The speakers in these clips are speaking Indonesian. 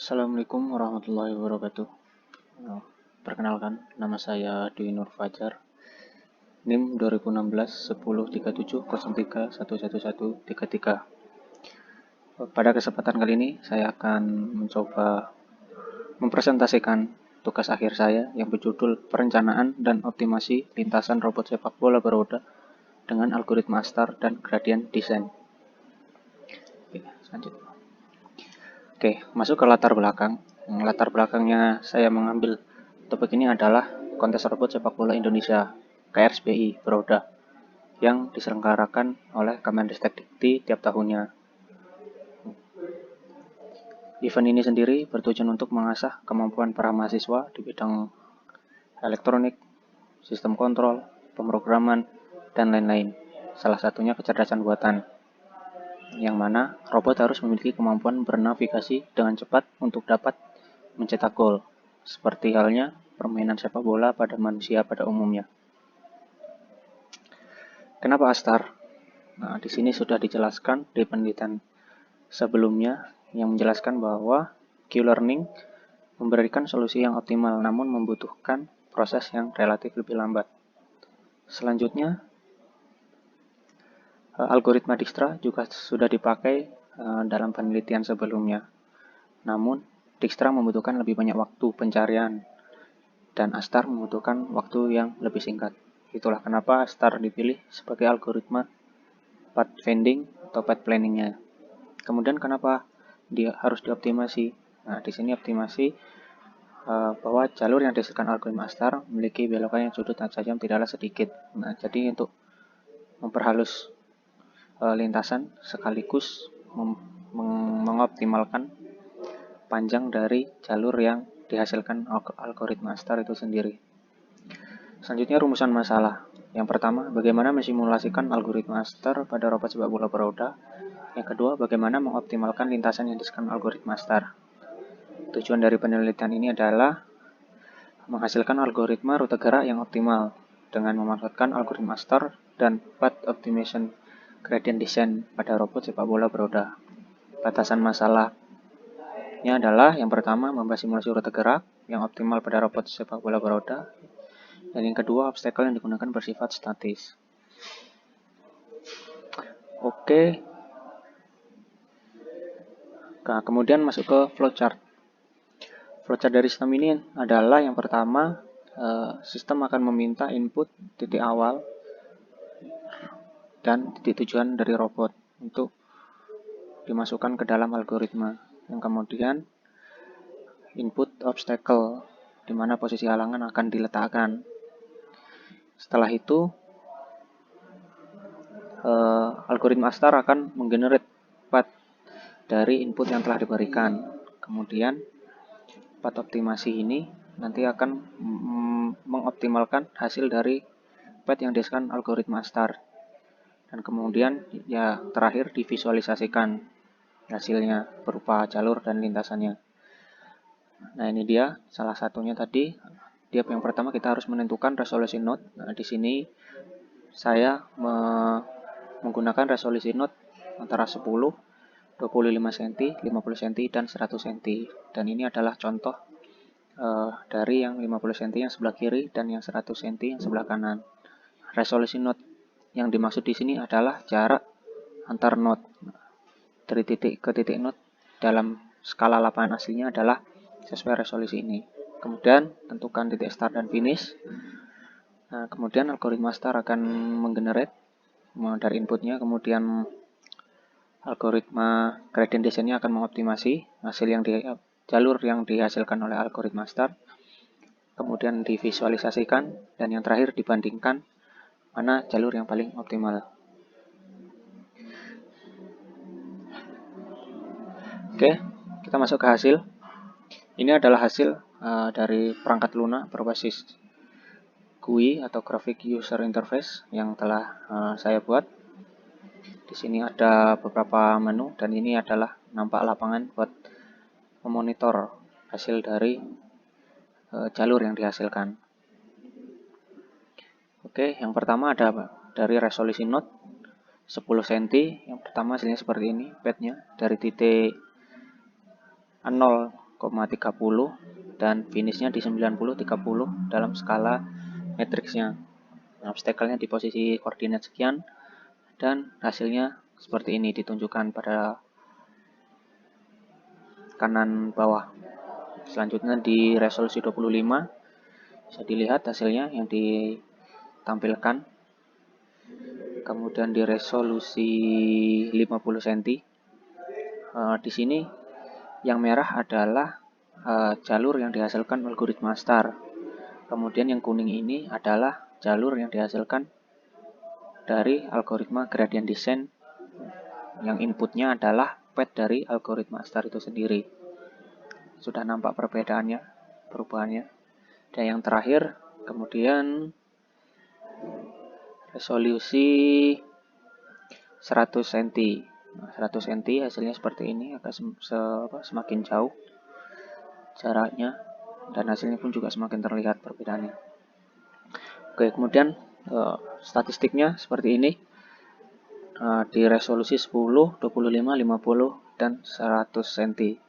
Assalamualaikum warahmatullahi wabarakatuh. Perkenalkan, nama saya Dwi Nur Fajar, NIM 2016 1037 03 111 33. Pada kesempatan kali ini, saya akan mencoba mempresentasikan tugas akhir saya yang berjudul Perencanaan dan Optimasi Lintasan Robot Sepak Bola Beroda dengan Algoritma Astar dan Gradient Descent. Selanjutnya. Masuk ke latar belakang. Latar belakangnya saya mengambil topik ini adalah kontes robot sepak bola Indonesia KRSBI Beroda yang diselenggarakan oleh Kemendikbud tiap tahunnya. Event ini sendiri bertujuan untuk mengasah kemampuan para mahasiswa di bidang elektronik, sistem kontrol, pemrograman, dan lain-lain. Salah satunya kecerdasan buatan, yang mana robot harus memiliki kemampuan bernavigasi dengan cepat untuk dapat mencetak gol, seperti halnya permainan sepak bola pada manusia pada umumnya. Kenapa Astar? Di sini sudah dijelaskan di penelitian sebelumnya yang menjelaskan bahwa Q-learning memberikan solusi yang optimal namun membutuhkan proses yang relatif lebih lambat. Selanjutnya, algoritma Dijkstra juga sudah dipakai dalam penelitian sebelumnya. Namun, Dijkstra membutuhkan lebih banyak waktu pencarian dan Astar membutuhkan waktu yang lebih singkat. Itulah kenapa Astar dipilih sebagai algoritma path finding atau path planning-nya. Kemudian kenapa dia harus dioptimasi? Di sini optimasi bahwa jalur yang dihasilkan algoritma Astar memiliki belokan yang sudut tajam tidaklah sedikit. Jadi untuk memperhalus lintasan sekaligus mengoptimalkan panjang dari jalur yang dihasilkan algoritma Astar itu sendiri. Selanjutnya rumusan masalah. Yang pertama, bagaimana mensimulasikan algoritma Astar pada robot sepak bola beroda. Yang kedua, bagaimana mengoptimalkan lintasan yang dihasilkan algoritma Astar. Tujuan dari penelitian ini adalah menghasilkan algoritma rute gerak yang optimal dengan memanfaatkan algoritma Astar dan path optimization gradient descent pada robot sepak bola beroda. Batasan masalahnya adalah yang pertama, membahas simulasi rute gerak yang optimal pada robot sepak bola beroda. Dan yang kedua, obstacle yang digunakan bersifat statis. Nah, kemudian masuk ke flowchart. Flowchart dari sistem ini adalah yang pertama, sistem akan meminta input titik awal dan titik tujuan dari robot untuk dimasukkan ke dalam algoritma. Yang kemudian input obstacle, di mana posisi halangan akan diletakkan. Setelah itu algoritma Astar akan menggenerate path dari input yang telah diberikan. Kemudian path optimasi ini nanti akan mengoptimalkan hasil dari path yang dihasilkan algoritma Astar. Dan kemudian terakhir divisualisasikan hasilnya berupa jalur dan lintasannya. Nah, ini dia salah satunya tadi. Di yang pertama kita harus menentukan resolusi node. Nah, di sini saya menggunakan resolusi node antara 10, 25 cm, 50 cm, dan 100 cm. Dan ini adalah contoh dari yang 50 cm yang sebelah kiri dan yang 100 cm yang sebelah kanan. Resolusi node yang dimaksud di sini adalah jarak antar node. Dari titik ke titik node dalam skala lapangan aslinya adalah sesuai resolusi ini. Kemudian tentukan titik start dan finish. Nah, kemudian algoritma Astar akan menggenerate dari inputnya, kemudian algoritma gradient descent-nya akan mengoptimasi hasil jalur yang dihasilkan oleh algoritma Astar. Kemudian divisualisasikan dan yang terakhir dibandingkan mana jalur yang paling optimal. Kita masuk ke hasil. Ini adalah hasil dari perangkat lunak berbasis GUI atau Graphic User Interface yang telah saya buat. Di sini ada beberapa menu dan ini adalah nampak lapangan buat memonitor hasil dari jalur yang dihasilkan. Yang pertama ada dari resolusi node 10 cm. Yang pertama hasilnya seperti ini, path-nya dari titik 0 dan finishnya di 90-30 dalam skala matriksnya. Nah, obstacle-nya di posisi koordinat sekian dan hasilnya seperti ini ditunjukkan pada kanan bawah. Selanjutnya di resolusi 25 bisa dilihat hasilnya yang ditampilkan. Kemudian di resolusi 50 cm. Di sini yang merah adalah jalur yang dihasilkan algoritma STAR. Kemudian yang kuning ini adalah jalur yang dihasilkan dari algoritma gradient descent yang inputnya adalah pad dari algoritma STAR itu sendiri. Sudah nampak perbedaannya, perubahannya. Dan yang terakhir, kemudian resolusi 100 cm. Nah, 100 cm hasilnya seperti ini, agak semakin jauh jaraknya dan hasilnya pun juga semakin terlihat perbedaannya. Oke, kemudian statistiknya seperti ini. Di resolusi 10, 25, 50 dan 100 cm.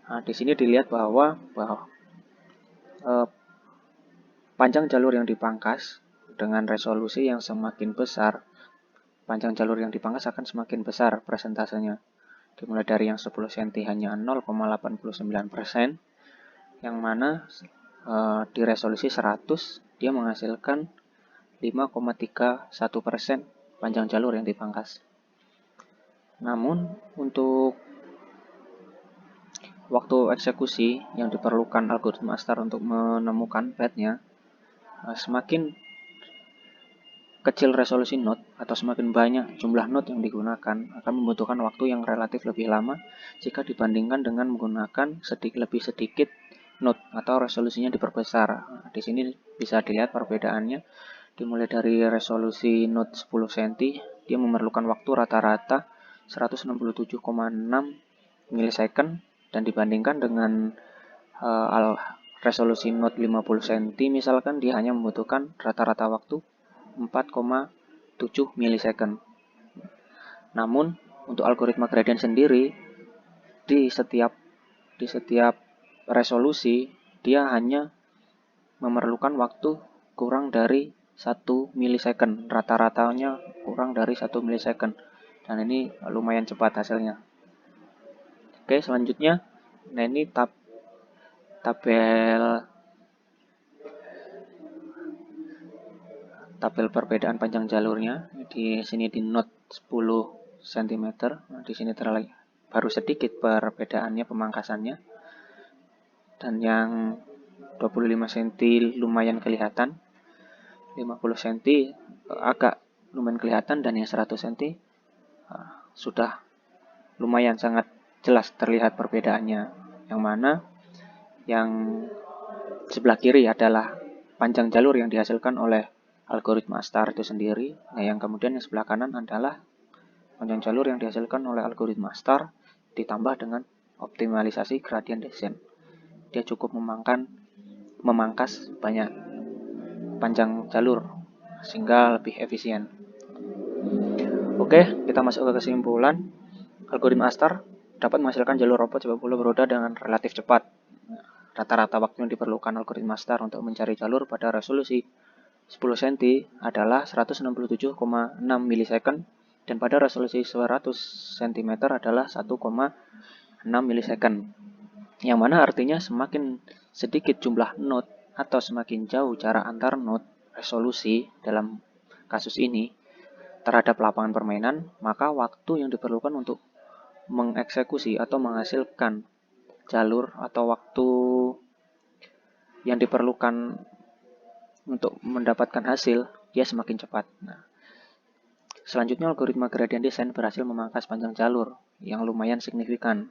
Nah, di sini dilihat bahwa panjang jalur yang dipangkas dengan resolusi yang semakin besar, panjang jalur yang dipangkas akan semakin besar persentasenya. Dimulai dari yang 10 cm hanya 0,89%, yang mana di resolusi 100 dia menghasilkan 5,31% panjang jalur yang dipangkas. Namun untuk waktu eksekusi yang diperlukan algoritma STAR untuk menemukan padnya, semakin kecil resolusi node atau semakin banyak jumlah node yang digunakan akan membutuhkan waktu yang relatif lebih lama jika dibandingkan dengan menggunakan lebih sedikit node atau resolusinya diperbesar. Nah, di sini bisa dilihat perbedaannya. Dimulai dari resolusi node 10 cm, dia memerlukan waktu rata-rata 167,6 milisecond dan dibandingkan dengan resolusi node 50 cm misalkan dia hanya membutuhkan rata-rata waktu 4,7 milisecond. Namun untuk algoritma gradient sendiri di setiap resolusi dia hanya memerlukan waktu kurang dari 1 milisecond. Rata-ratanya kurang dari 1 milisecond. Dan ini lumayan cepat hasilnya. Oke, selanjutnya nah ini tabel perbedaan panjang jalurnya. Di sini di node 10 cm. Nah, di sini baru sedikit perbedaannya pemangkasannya. Dan yang 25 cm lumayan kelihatan, 50 cm agak lumayan kelihatan, dan yang 100 cm sudah lumayan sangat jelas terlihat perbedaannya. Yang mana yang sebelah kiri adalah panjang jalur yang dihasilkan oleh algoritma STAR itu sendiri. Nah, yang kemudian yang sebelah kanan adalah panjang jalur yang dihasilkan oleh algoritma STAR ditambah dengan optimalisasi gradient descent. Dia cukup memangkas banyak panjang jalur sehingga lebih efisien. Oke, kita masuk ke kesimpulan. Algoritma STAR dapat menghasilkan jalur robot sepak bola beroda dengan relatif cepat. Rata-rata waktu yang diperlukan algoritma STAR untuk mencari jalur pada resolusi 10 cm adalah 167,6 milisecond dan pada resolusi 100 cm adalah 1,6 milisecond. Yang mana artinya semakin sedikit jumlah node atau semakin jauh jarak antar node resolusi dalam kasus ini terhadap lapangan permainan, maka waktu yang diperlukan untuk mengeksekusi atau menghasilkan jalur atau waktu yang diperlukan untuk mendapatkan hasil dia semakin cepat. Nah, selanjutnya algoritma gradient descent berhasil memangkas panjang jalur yang lumayan signifikan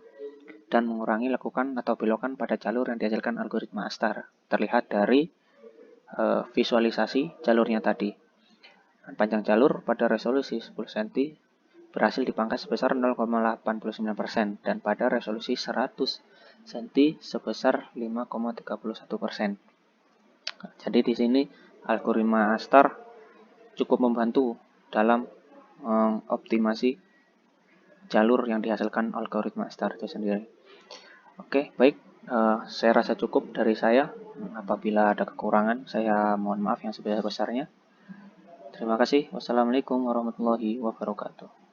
dan mengurangi lekukan atau belokan pada jalur yang dihasilkan algoritma STAR. Terlihat dari visualisasi jalurnya tadi. Panjang jalur pada resolusi 10 cm berhasil dipangkas sebesar 0,89% dan pada resolusi 100 cm sebesar 5,31%. Jadi di sini algoritma STAR cukup membantu dalam optimasi jalur yang dihasilkan algoritma STAR itu sendiri. Oke, baik. Saya rasa cukup dari saya. Apabila ada kekurangan, saya mohon maaf yang sebesar-besarnya. Terima kasih. Wassalamualaikum warahmatullahi wabarakatuh.